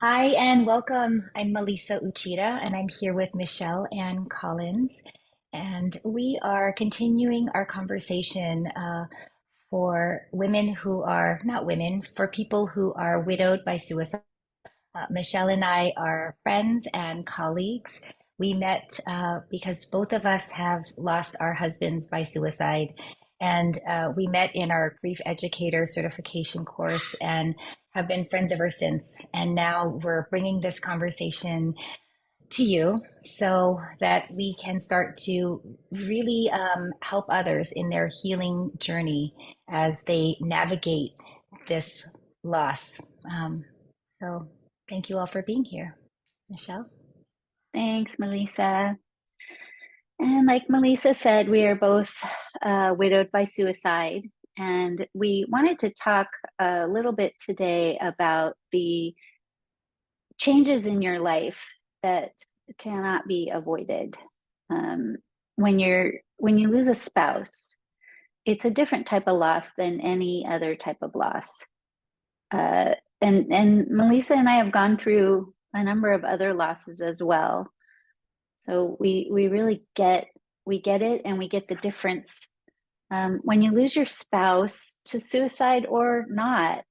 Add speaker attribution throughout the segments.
Speaker 1: Hi and welcome. I'm Melisa Uchida and I'm here with Michelle Ann Collins. And we are continuing our conversation for women who are not women, for people who are widowed by suicide. Michelle and I are friends and colleagues. We met because both of us have lost our husbands by suicide. And we met in our grief educator certification course and have been friends ever since. And now we're bringing this conversation to you so that we can start to really help others in their healing journey as they navigate this loss. Um, so thank you all for being here. Michelle?
Speaker 2: Thanks, Melissa. And like Melissa said, we are both widowed by suicide. And we wanted to talk a little bit today about the changes in your life that cannot be avoided. Um, when you lose a spouse, it's a different type of loss than any other type of loss. And Melissa and I have gone through a number of other losses as well. So we really get it, and we get the difference. When you lose your spouse to suicide or not,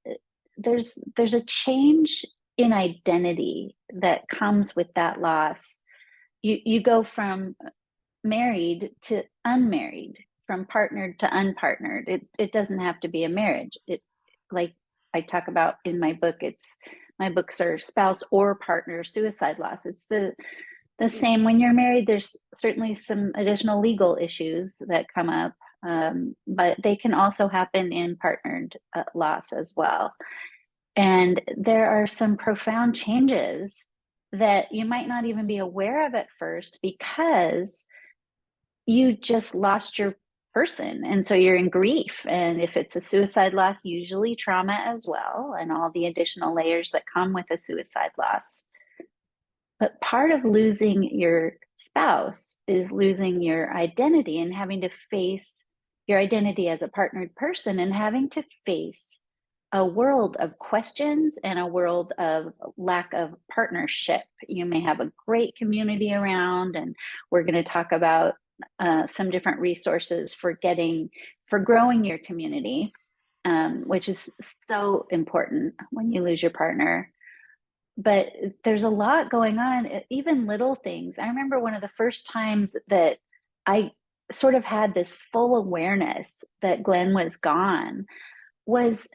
Speaker 2: there's a change in identity that comes with that loss. You go from married to unmarried, from partnered to unpartnered. It doesn't have to be a marriage. It, like I talk about in my book, it's my books are spouse or partner suicide loss. It's the same when you're married. There's certainly some additional legal issues that come up, but they can also happen in partnered loss as well. And there are some profound changes that you might not even be aware of at first because you just lost your person. And so you're in grief. And if it's a suicide loss, usually trauma as well, and all the additional layers that come with a suicide loss. But part of losing your spouse is losing your identity and having to face your identity as a partnered person and having to face a world of questions and a world of lack of partnership. You may have a great community around, and we're going to talk about some different resources for growing your community, which is so important when you lose your partner. But there's a lot going on, even little things. I remember one of the first times that I sort of had this full awareness that Glenn was gone was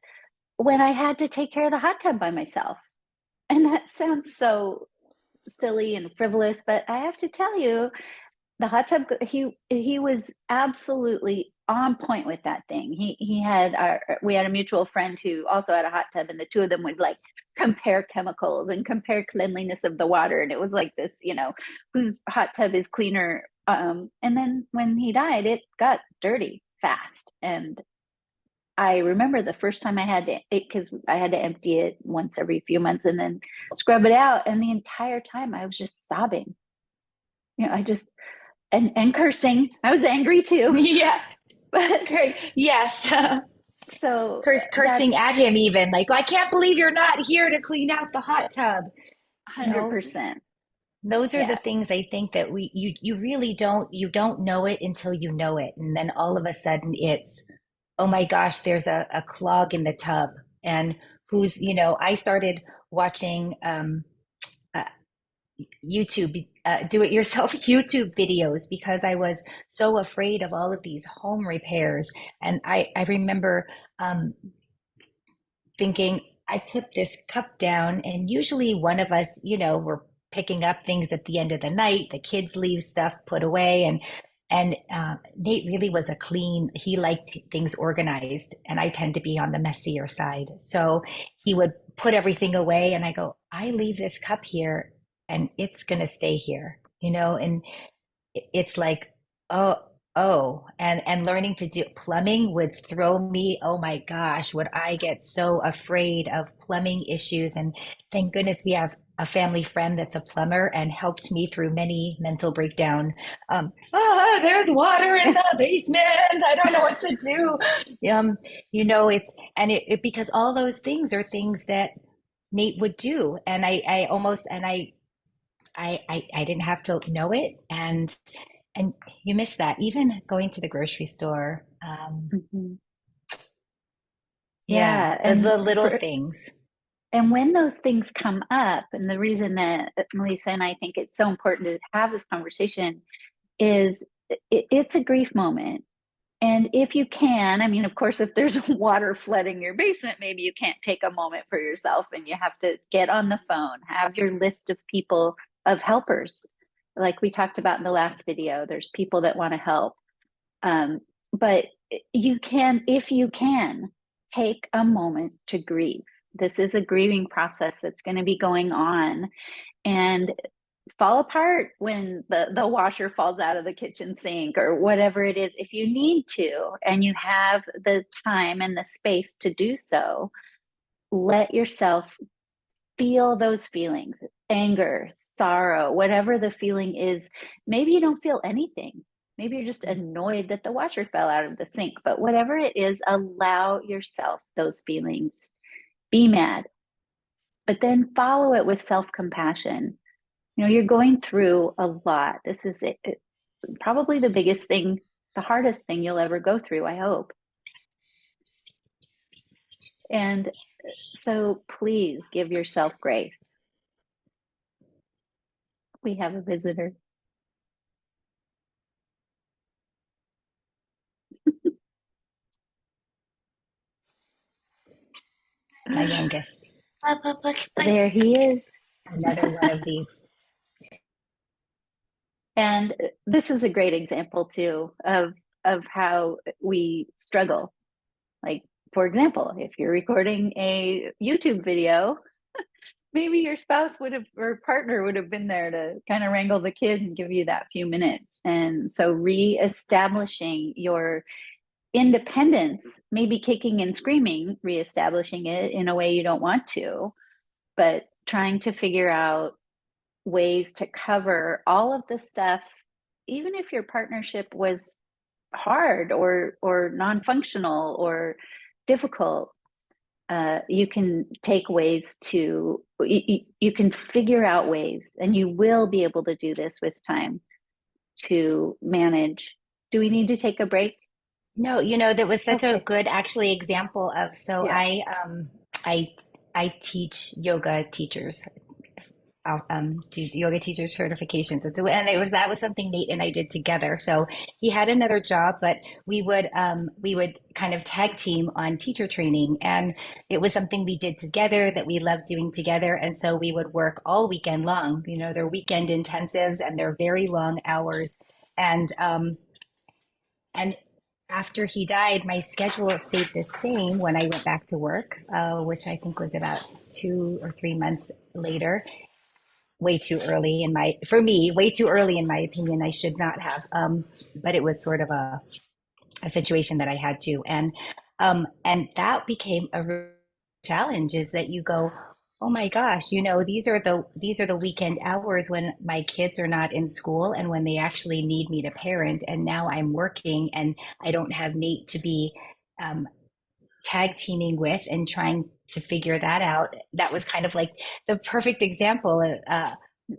Speaker 2: when I had to take care of the hot tub by myself. And that sounds so silly and frivolous, but I have to tell you, the hot tub, he was absolutely on point with that thing. He had we had a mutual friend who also had a hot tub, and the two of them would like compare chemicals and compare cleanliness of the water, and it was like this, whose hot tub is cleaner. And then when he died, it got dirty fast. And I remember the first time I had to, because I had to empty it once every few months and then scrub it out, and the entire time I was just sobbing. I just and cursing. I was angry too.
Speaker 1: Yeah,
Speaker 2: But
Speaker 1: great. Yes.
Speaker 2: so
Speaker 1: Cursing
Speaker 2: that's
Speaker 1: at him even like, I can't believe you're not here to clean out the hot tub. You know,
Speaker 2: 100%.
Speaker 1: those are the
Speaker 2: Yeah.
Speaker 1: things I think that you really don't know it until you know it. And then all of a sudden it's, oh my gosh, there's a clog in the tub. And I started watching uh, YouTube, do it yourself YouTube videos because I was so afraid of all of these home repairs. And I remember thinking, I put this cup down, and usually one of us, we're picking up things at the end of the night. The kids leave stuff put away, and Nate really was a clean. He liked things organized, and I tend to be on the messier side. So he would put everything away, and I go, I leave this cup here, and it's gonna stay here, and it's like, oh, and learning to do plumbing would throw me. Oh my gosh, would I get so afraid of plumbing issues? And thank goodness we have a family friend that's a plumber and helped me through many mental breakdown. There's water in the basement. I don't know what to do. It's, and it because all those things are things that Nate would do. And I almost, and I didn't have to know it. And you miss that. Even going to the grocery store.
Speaker 2: Mhm.
Speaker 1: Yeah,
Speaker 2: Yeah,
Speaker 1: the little things.
Speaker 2: and when those things come up, and the reason that Melissa and I think it's so important to have this conversation is it's a grief moment. And if you can, I mean, of course, if there's water flooding your basement, maybe you can't take a moment for yourself and you have to get on the phone, have your list of people, of helpers. Like we talked about in the last video, there's people that want to help. Um, but you can, if you can, take a moment to grieve. This is a grieving process that's going to be going on. And fall apart when the washer falls out of the kitchen sink or whatever it is. If you need to and you have the time and the space to do so, let yourself feel those feelings, anger, sorrow, whatever the feeling is. Maybe you don't feel anything. Maybe you're just annoyed that the washer fell out of the sink, but whatever it is, allow yourself those feelings. Be mad, but then follow it with self compassion. You're going through a lot. This is probably the biggest thing, the hardest thing you'll ever go through, I hope. And so please give yourself grace. We have a visitor.
Speaker 1: My youngest. Look, look, look, look.
Speaker 2: There he is.
Speaker 1: Another one of these.
Speaker 2: And this is a great example too of how we struggle. Like, for example, if you're recording a YouTube video, maybe your spouse would have or partner would have been there to kind of wrangle the kid and give you that few minutes. And so reestablishing your independence, maybe kicking and screaming, reestablishing it in a way you don't want to, but trying to figure out ways to cover all of the stuff, even if your partnership was hard or non-functional or difficult. You can take ways to you can figure out ways, and you will be able to do this with time to manage. Do we need to take a break?
Speaker 1: No, that was such a
Speaker 2: Okay.
Speaker 1: good actually example of, so
Speaker 2: Yeah.
Speaker 1: I I teach yoga teachers. Do yoga teacher certifications. And it was that was something Nate and I did together. So he had another job, but we would kind of tag team on teacher training, and it was something we did together that we loved doing together. And so we would work all weekend long. They're weekend intensives and they're very long hours. And after he died, my schedule stayed the same when I went back to work, which I think was about 2 or 3 months later. Way too early for me, way too early in my opinion. I should not have. But it was sort of a situation that I had to, and that became a real challenge. Is that you go, oh my gosh, these are the weekend hours when my kids are not in school and when they actually need me to parent, and now I'm working and I don't have Nate to be um, tag teaming with and trying to figure that out. That was kind of like the perfect example. I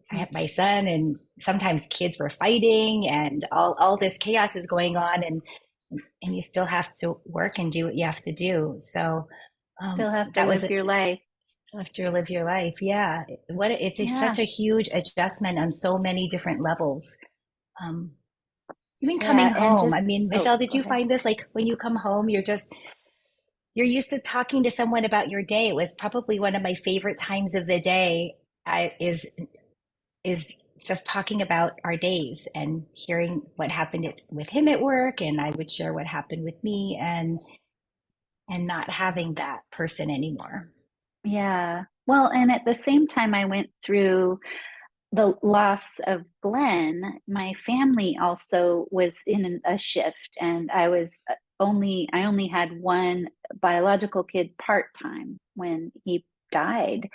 Speaker 1: have my son, and sometimes kids were fighting, and all this chaos is going on, and you still have to work and do what you have to do. So
Speaker 2: Still have to
Speaker 1: that was
Speaker 2: live
Speaker 1: it.
Speaker 2: your life.
Speaker 1: Have to live your life. Yeah, such
Speaker 2: Yeah.
Speaker 1: a huge adjustment on so many different levels. Um, Even coming
Speaker 2: Yeah. And
Speaker 1: home. I
Speaker 2: just,
Speaker 1: mean,
Speaker 2: oh,
Speaker 1: Michelle, did
Speaker 2: go
Speaker 1: you
Speaker 2: ahead.
Speaker 1: find this, like, when you come home, you're used to talking to someone about your day. It was probably one of my favorite times of the day. Is just talking about our days and hearing what happened with him at work, and I would share what happened with me, and not having that person anymore.
Speaker 2: Yeah. Well, and at the same time, I went through the loss of Glenn. My family also was in a shift, and I only had one biological kid part time when he died,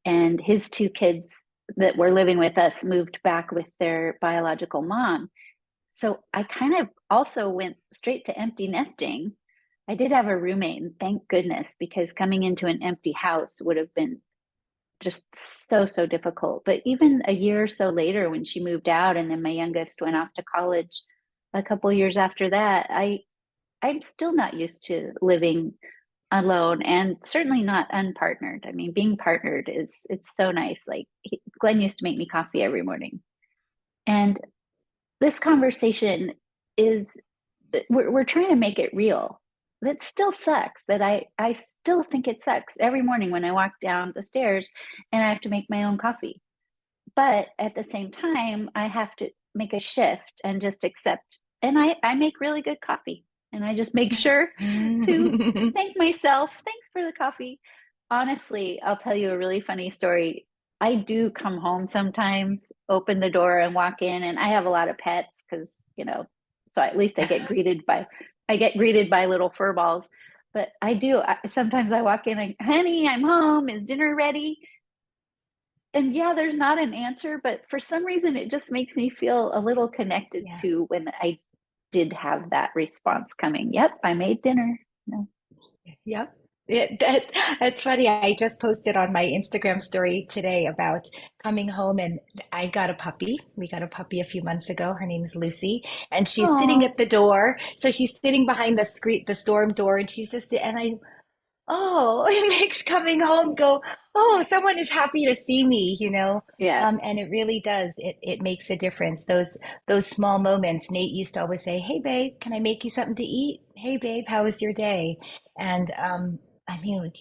Speaker 2: and his two kids that were living with us moved back with their biological mom. So I kind of also went straight to empty nesting. I did have a roommate, and thank goodness, because coming into an empty house would have been just so, so difficult. But even a year or so later, when she moved out, and then my youngest went off to college a couple years after that, I'm still not used to living alone, and certainly not unpartnered. I mean, being partnered is it's so nice. Like Glenn used to make me coffee every morning. And this conversation is we're trying to make it real. That still sucks. That I still think it sucks every morning when I walk down the stairs and I have to make my own coffee. But at the same time, I have to make a shift and just accept. And I make really good coffee. And I just make sure to thank myself. Thanks for the coffee. Honestly, I'll tell you a really funny story. I do come home sometimes, open the door and walk in, and I have a lot of pets because, so at least I get greeted by little fur balls. But sometimes I walk in and, honey, I'm home. Is dinner ready? And yeah, there's not an answer, but for some reason, it just makes me feel a little connected
Speaker 1: Yeah.
Speaker 2: to when I did have that response coming. Yep, I made dinner. No.
Speaker 1: Yep. That's funny. I just posted on my Instagram story today about coming home, and I got a puppy. We got a puppy a few months ago. Her name is Lucy, and she's sitting
Speaker 2: Oh,
Speaker 1: at the door. So she's sitting behind the storm door, and she's just, and I oh, it makes coming home go, oh, someone is happy to see me, you know?
Speaker 2: yeah.
Speaker 1: And it really does. It makes a difference. Those small moments. Nate used to always say, "Hey, babe, can I make you something to eat? Hey, babe, how was your day?" And I mean,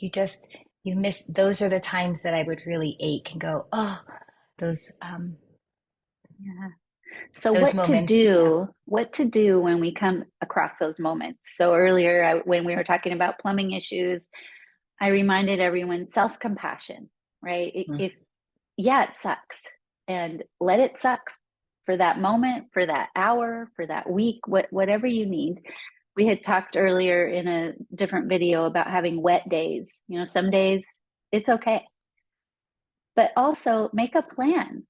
Speaker 1: you miss those are the times that I would really ache and go, oh, those
Speaker 2: Yeah. So
Speaker 1: those moments. Yeah.
Speaker 2: what to do when we come across those moments. So earlier, when we were talking about plumbing issues, I reminded everyone self-compassion, right? If yeah, it sucks, and let it suck for that moment, for that hour, for that week, whatever you need. We had talked earlier in a different video about having wet days. Some days it's okay, but also make a plan.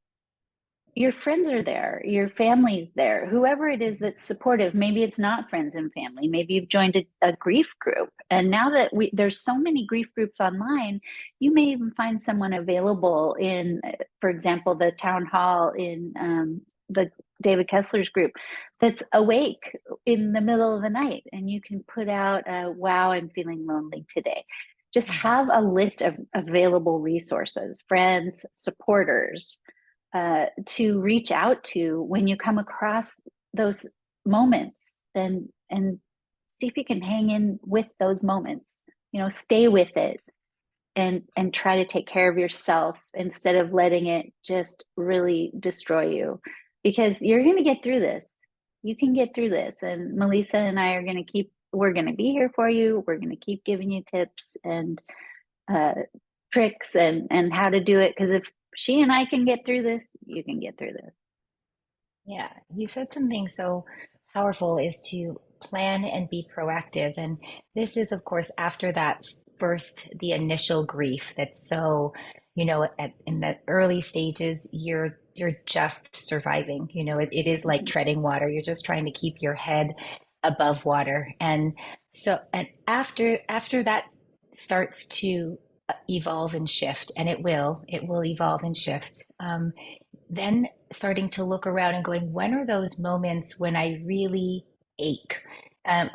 Speaker 2: Your friends are there, your family's there, whoever it is that's supportive. Maybe it's not friends and family. Maybe you've joined a grief group. And now that there's so many grief groups online, you may even find someone available in, for example, the town hall in the David Kessler's group that's awake in the middle of the night. And you can put out, wow, I'm feeling lonely today. Just
Speaker 1: Mhm.
Speaker 2: have a list of available resources, friends, supporters, to reach out to when you come across those moments, and see if you can hang in with those moments. Stay with it, and try to take care of yourself instead of letting it just really destroy you, because you're going to get through this. You can get through this, and Melisa and I are going to keep we're going to be here for you. We're going to keep giving you tips and uh, tricks, and how to do it, because if she and I can get through this, you can get through this.
Speaker 1: Yeah, you said something so powerful is to plan and be proactive. And this is, of course, after the initial grief that's so, in the early stages, you're just surviving. It is like
Speaker 2: Mhm.
Speaker 1: treading water. You're just trying to keep your head above water. And after that starts to evolve and shift, and it will evolve and shift. Then starting to look around and going, when are those moments when I really ache?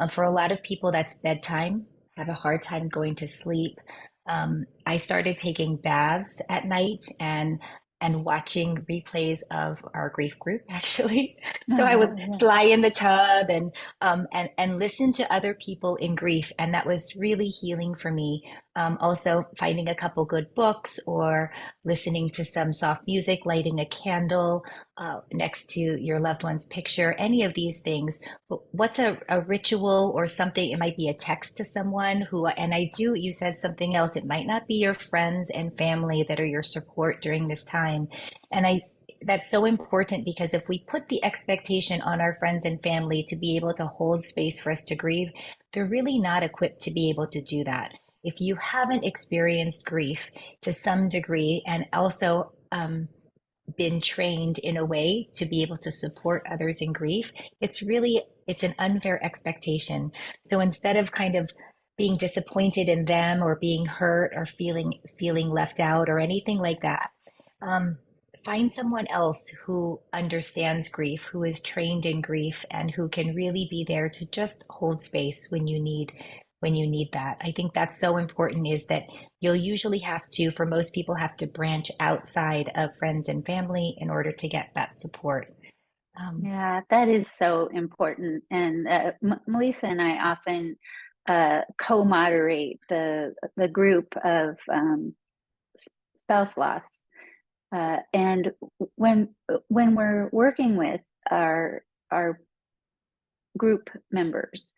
Speaker 1: For a lot of people, that's bedtime, have a hard time going to sleep. I started taking baths at night and watching replays of our grief group, actually. So I would
Speaker 2: Yeah.
Speaker 1: lie in the tub and listen to other people in grief, and that was really healing for me. Also, finding a couple good books or listening to some soft music, lighting a candle next to your loved one's picture, any of these things. What's a ritual or something? It might be a text to someone and you said something else. It might not be your friends and family that are your support during this time. And that's so important because if we put the expectation on our friends and family to be able to hold space for us to grieve, they're really not equipped to be able to do that. If you haven't experienced grief to some degree and also been trained in a way to be able to support others in grief, it's an unfair expectation. So instead of kind of being disappointed in them or being hurt or feeling left out or anything like that. Um, Find someone else who understands grief, who is trained in grief, and who can really be there to just hold space when you need that. I think that's so important is that you'll usually have to, for most people, have to branch outside of friends and family in order to get that support. Um,
Speaker 2: Yeah, that is so important. And Melissa and I often co-moderate the group of spouse loss. And when we're working with our group members,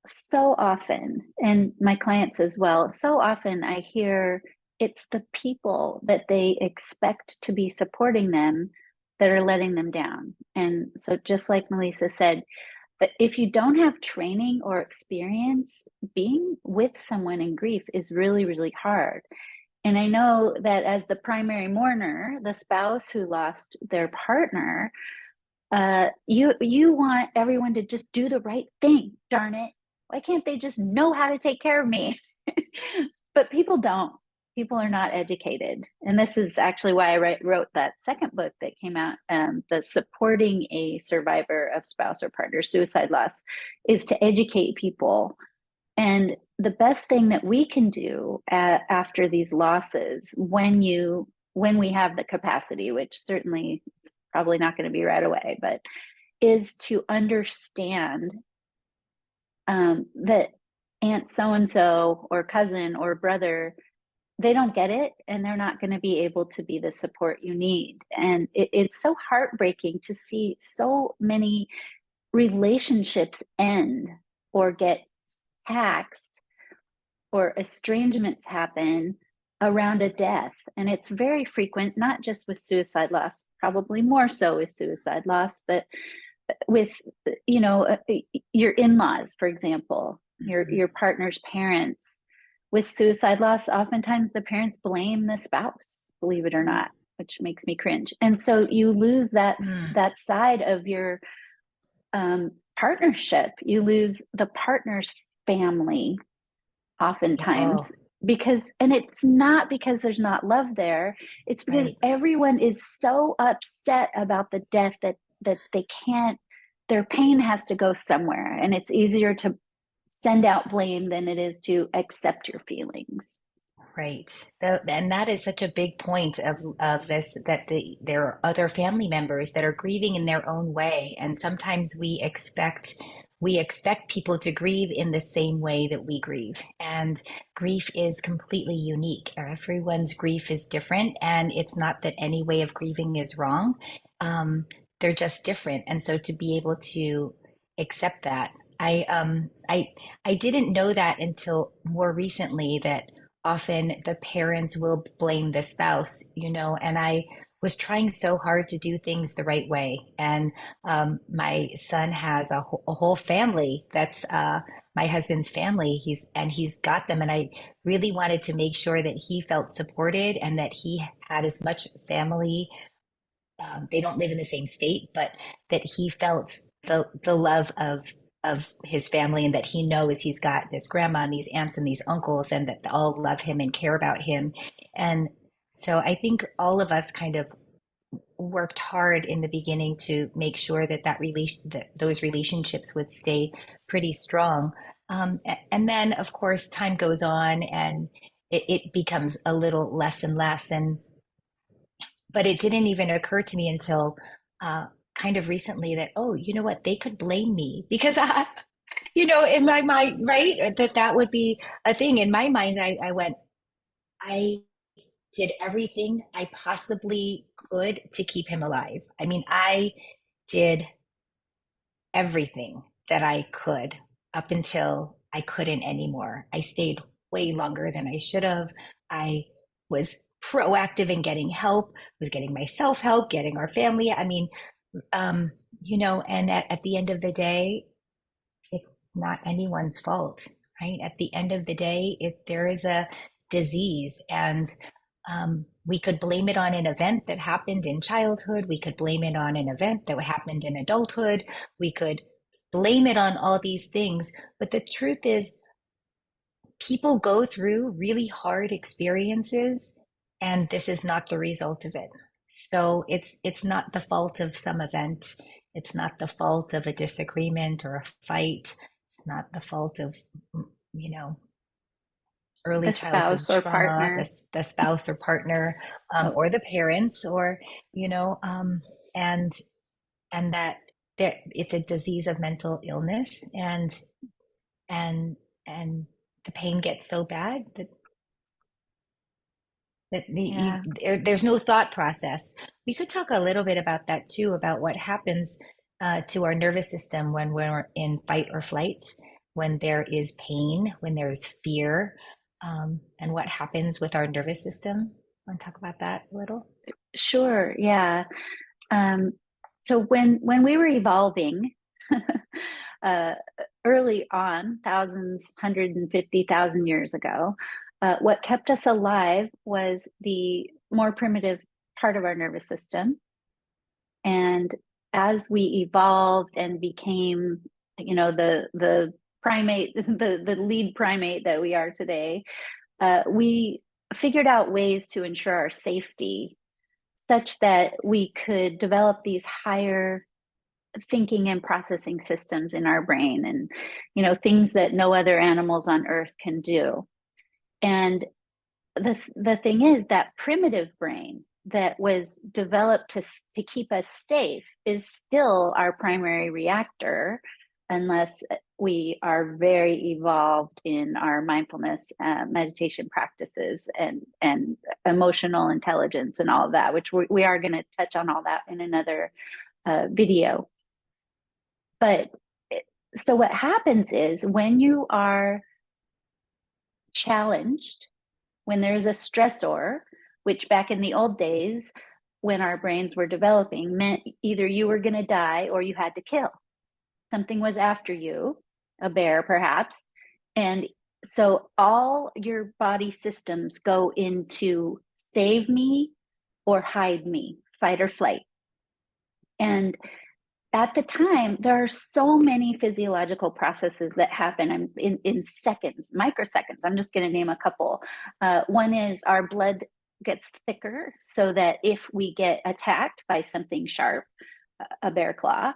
Speaker 2: so often, and my clients as well, so often I hear it's the people that they expect to be supporting them that are letting them down. And so, just like Melissa said, if you don't have training or experience, being with someone in grief is really, really hard. And I know that as the primary mourner, the spouse who lost their partner, you want everyone to just do the right thing. Darn it! Why can't they just know how to take care of me? But people don't. People are not educated, and this is actually why wrote that second book that came out. The supporting a survivor of spouse or partner suicide loss is to educate people. And the best thing that we can do after these losses, when we have the capacity, which certainly it's probably not going to be right away, but is to understand that aunt so and so or cousin or brother, they don't get it and they're not going to be able to be the support you need. And it's so heartbreaking to see so many relationships end or get taxed or estrangements happen around a death. And it's very frequent, not just with suicide loss, probably more so with suicide loss, but with, you know, your in-laws, for example, your partner's parents. With suicide loss, oftentimes the parents blame the spouse, believe it or not, which makes me cringe. And so you lose
Speaker 1: mm,
Speaker 2: that side of your partnership. You lose the partner's family
Speaker 1: oh,
Speaker 2: oftentimes, because, and it's not because there's not love there, it's because
Speaker 1: right.
Speaker 2: everyone is so upset about the death that they can't, their pain has to go somewhere, and it's easier to send out blame than it is to accept your feelings.
Speaker 1: Right. And that is such a big point of this, that there are other family members that are grieving in their own way. And sometimes we expect people to grieve in the same way that we grieve. And grief is completely unique. Everyone's grief is different. And it's not that any way of grieving is wrong. Um, they're just different. And so to be able to accept that, I um I I didn't know that until more recently that often the parents will blame the spouse, and I was trying so hard to do things the right way. And my son has a whole family that's my husband's family. He's got them. And I really wanted to make sure that he felt supported and that he had as much family. They don't live in the same state, but that he felt the love of his family, and that he knows he's got this grandma and these aunts and these uncles, and that they all love him and care about him. And so I think all of us kind of worked hard in the beginning to make sure that those relationships would stay pretty strong. And then, of course, time goes on and it becomes a little less and less. And but it didn't even occur to me until kind of recently that, oh, you know what, they could blame me because in my mind, right, that would be a thing. In my mind, I went, I did everything I possibly could to keep him alive. I mean, I did everything that I could up until I couldn't anymore. I stayed way longer than I should have. I was proactive in getting help, was getting myself help, getting our family. I mean, um, and at the end of the day, it's not anyone's fault, right? At the end of the day, if there is a disease, and we could blame it on an event that happened in childhood, we could blame it on an event that happened in adulthood, we could blame it on all these things. But the truth is, people go through really hard experiences, and this is not the result of it. So it's not the fault of some event. It's not the fault of a disagreement or a fight. It's not the fault of, you know, early
Speaker 2: The
Speaker 1: childhood
Speaker 2: spouse or
Speaker 1: trauma,
Speaker 2: partner.
Speaker 1: the spouse or partner,
Speaker 2: Oh,
Speaker 1: or the parents, or you know, and and that it's a disease of mental illness, and and the pain gets so bad that
Speaker 2: yeah.
Speaker 1: there's no thought process. We could talk a little bit about that too, about what happens to our nervous system when we're in fight or flight, when there is pain, when there's fear, and what happens with our nervous system. Want to talk about that a little?
Speaker 2: Sure. Yeah. Um, so when we were evolving, uh, early on, thousands, 150,000 years ago, what kept us alive was the more primitive part of our nervous system. And as we evolved and became, the primate, the lead primate that we are today, we figured out ways to ensure our safety such that we could develop these higher thinking and processing systems in our brain, and things that no other animals on earth can do. And the thing is that primitive brain that was developed to keep us safe is still our primary reactor, unless we are very evolved in our mindfulness, meditation practices, and emotional intelligence and all of that, which we are going to touch on all that in another video. But so what happens is when you are challenged, when there's a stressor, which back in the old days, when our brains were developing, meant either you were going to die or you had to kill. Something was after you, a bear perhaps. And so all your body systems go into save me or hide me, fight or flight. And at the time, there are so many physiological processes that happen in seconds, microseconds. I'm just going to name a couple. One is our blood gets thicker so that if we get attacked by something sharp, a bear claw,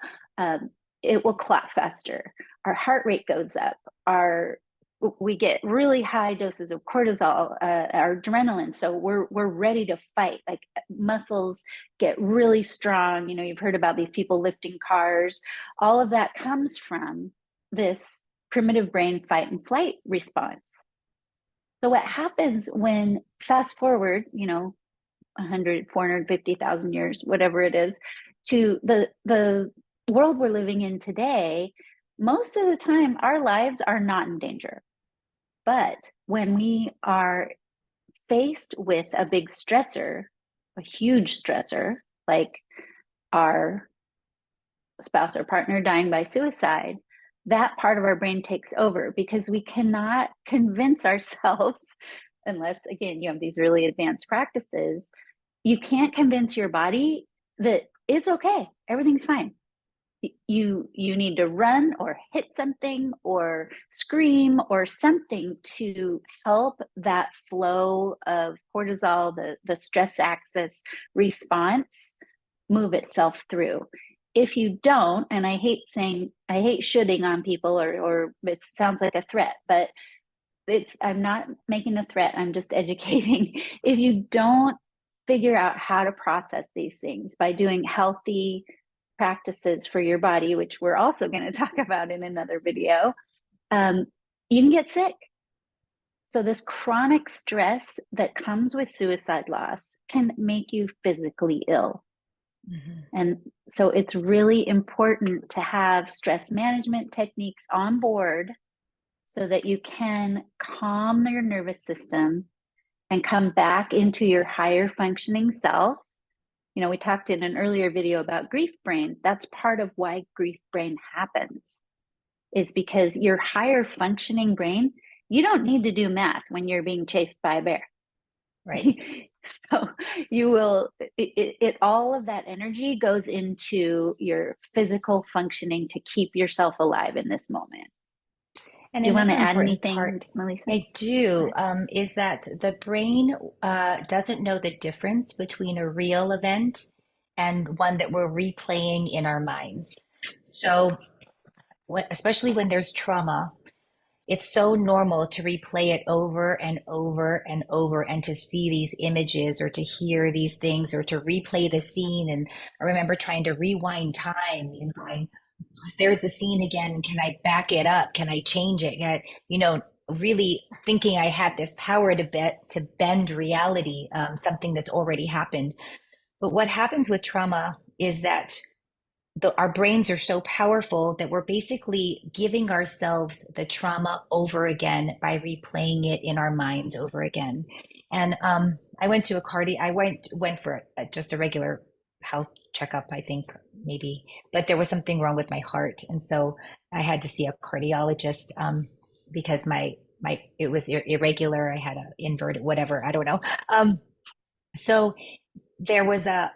Speaker 2: it will clot faster. Our heart rate goes up. We get really high doses of cortisol, our adrenaline, so we're ready to fight. Like muscles get really strong. You've heard about these people lifting cars. All of that comes from this primitive brain fight and flight response. So what happens when fast forward, 100, 450,000 years, whatever it is, to the world we're living in today? Most of the time, our lives are not in danger. But when we are faced with a big stressor, a huge stressor, like our spouse or partner dying by suicide, that part of our brain takes over because we cannot convince ourselves, unless, again, you have these really advanced practices, you can't convince your body that it's okay, everything's fine. You need to run or hit something or scream or something to help that flow of cortisol, the stress axis response, move itself through. If you don't, and I hate shitting on people, or it sounds like a threat, but I'm not making a threat, I'm just educating. If you don't figure out how to process these things by doing healthy practices for your body, which we're also going to talk about in another video, you can get sick. So this chronic stress that comes with suicide loss can make you physically ill. Mm-hmm. And so it's really important to have stress management techniques on board so that you can calm your nervous system and come back into your higher functioning self. We talked in an earlier video about grief brain. That's part of why grief brain happens, is because your higher functioning brain, you don't need to do math when you're being chased by a bear.
Speaker 1: Right.
Speaker 2: So you will, all of that energy goes into your physical functioning to keep yourself alive in this moment.
Speaker 1: And
Speaker 2: Do you want
Speaker 1: another
Speaker 2: to add
Speaker 1: important
Speaker 2: anything,
Speaker 1: part,
Speaker 2: Melisa?
Speaker 1: I do,
Speaker 2: Or-
Speaker 1: is that the brain doesn't know the difference between a real event and one that we're replaying in our minds. So, especially when there's trauma, it's so normal to replay it over and over and over and to see these images or to hear these things or to replay the scene. And I remember trying to rewind time and going, there's the scene again. Can I back it up? Can I change it? Really thinking I had this power to bend reality, something that's already happened. But what happens with trauma is that our brains are so powerful that we're basically giving ourselves the trauma over again by replaying it in our minds over again. And I went to a cardi. I went for just a regular health checkup, I think maybe, but there was something wrong with my heart, and so I had to see a cardiologist because my it was irregular. I had a inverted whatever. I don't know. So there was a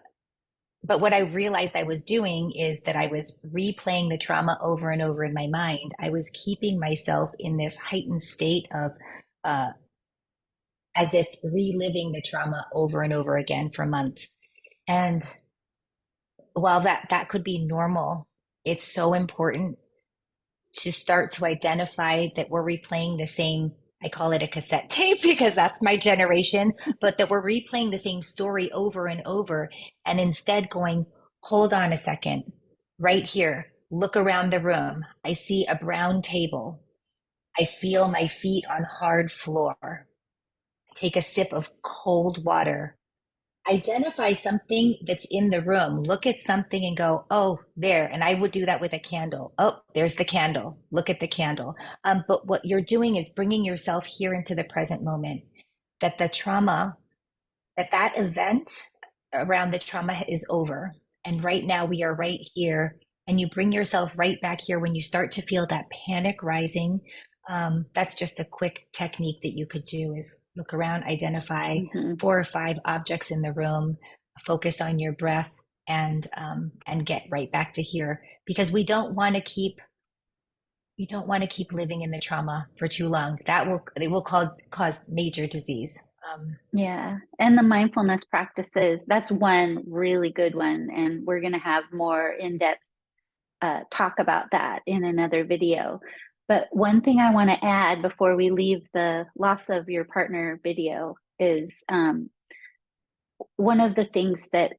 Speaker 1: but what I realized I was doing is that I was replaying the trauma over and over in my mind. I was keeping myself in this heightened state of uh, as if reliving the trauma over and over again for months. And while that could be normal, it's so important to start to identify that we're replaying the same. I call it a cassette tape because that's my generation, but that we're replaying the same story over and over, and instead going, hold on a second, right here, look around the room. I see a brown table. I feel my feet on hard floor. Take a sip of cold water. Identify something that's in the room. Look at something and go, oh, there. And I would do that with a candle. Oh, there's the candle. Look at the candle. But what you're doing is bringing yourself here into the present moment. That the trauma, that event around the trauma is over. And right now we are right here. And you bring yourself right back here when you start to feel that panic rising. That's just a quick technique that you could do is look around, identify
Speaker 2: Mhm.
Speaker 1: 4 or 5 objects in the room, focus on your breath, and get right back to here because we don't want to keep living in the trauma for too long. It will cause major disease.
Speaker 2: Yeah. And the mindfulness practices, that's one really good one. And we're going to have more in-depth talk about that in another video. But one thing I want to add before we leave the loss of your partner video is one of the things that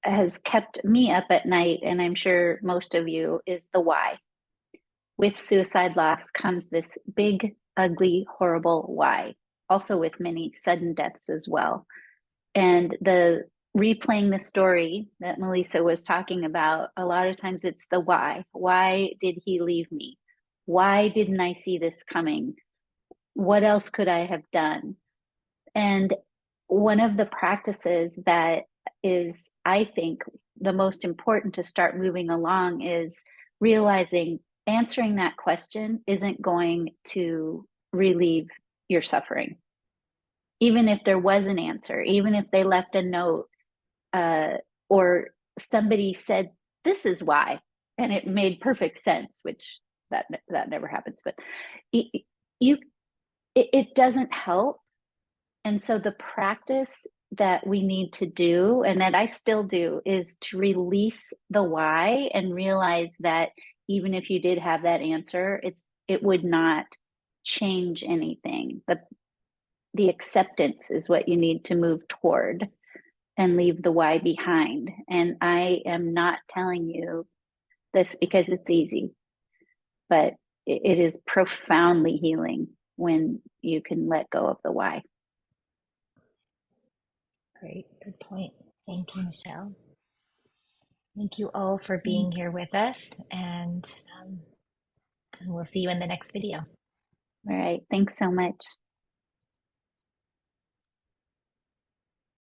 Speaker 2: has kept me up at night, and I'm sure most of you, is the why. With suicide loss comes this big, ugly, horrible why, also with many sudden deaths as well. And the replaying the story that Melisa was talking about, a lot of times it's the why. Why did he leave me? Why didn't I see this coming? What else could I have done? And one of the practices that is, I think, the most important to start moving along is realizing answering that question isn't going to relieve your suffering. Even if there was an answer, even if they left a note, uh, or somebody said, "This is why," and it made perfect sense, which that never happens. But it, you, it doesn't help. And so the practice that we need to do, and that I still do, is to release the why and realize that even if you did have that answer, it would not change anything. The acceptance is what you need to move toward and leave the why behind. And I am not telling you this because it's easy, but it is profoundly healing when you can let go of the why.
Speaker 1: Great, good point. Thank you, Michelle. Thank you all for being
Speaker 2: Thank
Speaker 1: here with us, and we'll see you in the next video.
Speaker 2: All right. Thanks so much.